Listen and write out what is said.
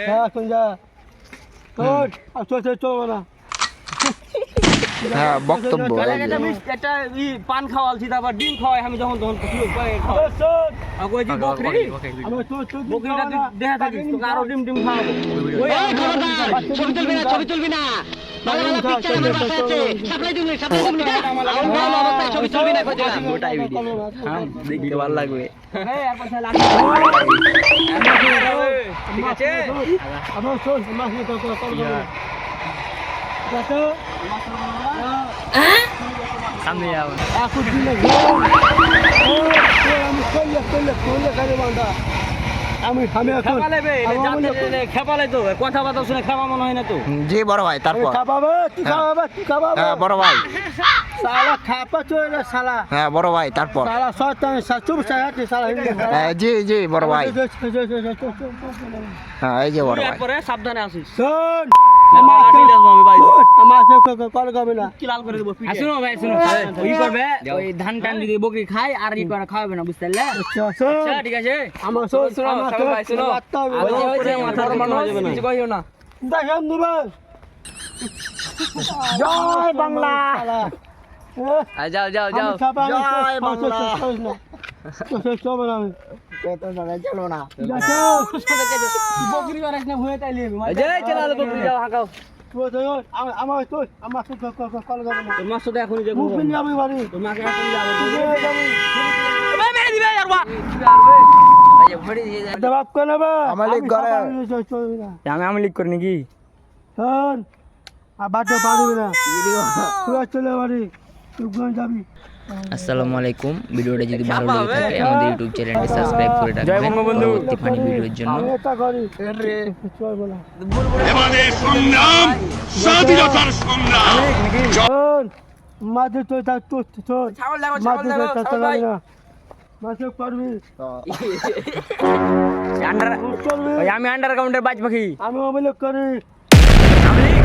হ্যাঁ কোন যা তোর আর চল না হ্যাঁ বক্তব্য একটা পান খাওয়ালছি তারপর ডিম খাওয়াই আমি যখন তখন বকরিটা দেখা থাকিস তোকে আরো ডিম খাওয়াবো ছবি তুলবি না দেখতে ভালো লাগবে। ঠিক আছে আমার চল মাছ নিয়ে কল সামনে যাবো এখন দিলে আমি কইলে খালি বান্দা আমি এখন খেপালে তো কথা বার্তা শুনে খাওয়া মনে হয় না তো জি বড় ভাই তারপর খাবাবে তুই খাবাবে হ্যাঁ বড় ভাই সালা খাপা চলে সালা হ্যাঁ বড় ভাই তারপর সালা শয়তান চুপ সাথে সালা জি জি বড় ভাই হ্যাঁ এই যে বড় ভাই পরে সাবধানে আসিস শোন আমার কল করবে না কি লাল করে দেবো শুনো ভাই শুনো ওই করবে ওই ধান টান যদি বকরি খায় আর ই করে খাওয়াবে না বুঝতে পারলে আচ্ছা ঠিক আছে আমার শোন ভাই শুনো মাথা কিছু কইও না দেখেন দুবেন জয় বাংলা যাও জয় বাংলা চলো না বকরি মারাস না ভুয়ে তাইলে জয় চলো বকরি যাও হাঁকাও আমার কল করবে না তোর মাছ তো এখনই যাবো মুভিন যাবে বাড়ি তোর মাকে এখন যাবো জবাব করে নেবে আমলিক করে। আমি আমলিক করি নাকি শোন আর বাটো পারবি না তুই চলে বাড়ি তুই যাবি আসসালামু আলাইকুম। ভিডিওটা যদি ভালো লেগে থাকে আমাদের ইউটিউব চ্যানেলটি সাবস্ক্রাইব করে রাখবেন পরবর্তী ফানি ভিডিওর জন্য। আমি এটা করি চল বলা এবারে সংগ্রাম স্বাধীনতার সংগ্রাম শোন মাঝে তো মাঝে মাঝে করবি আমি আন্ডার কাউন্টার বাজ পাখি আমি অমূল্য করি আমলিক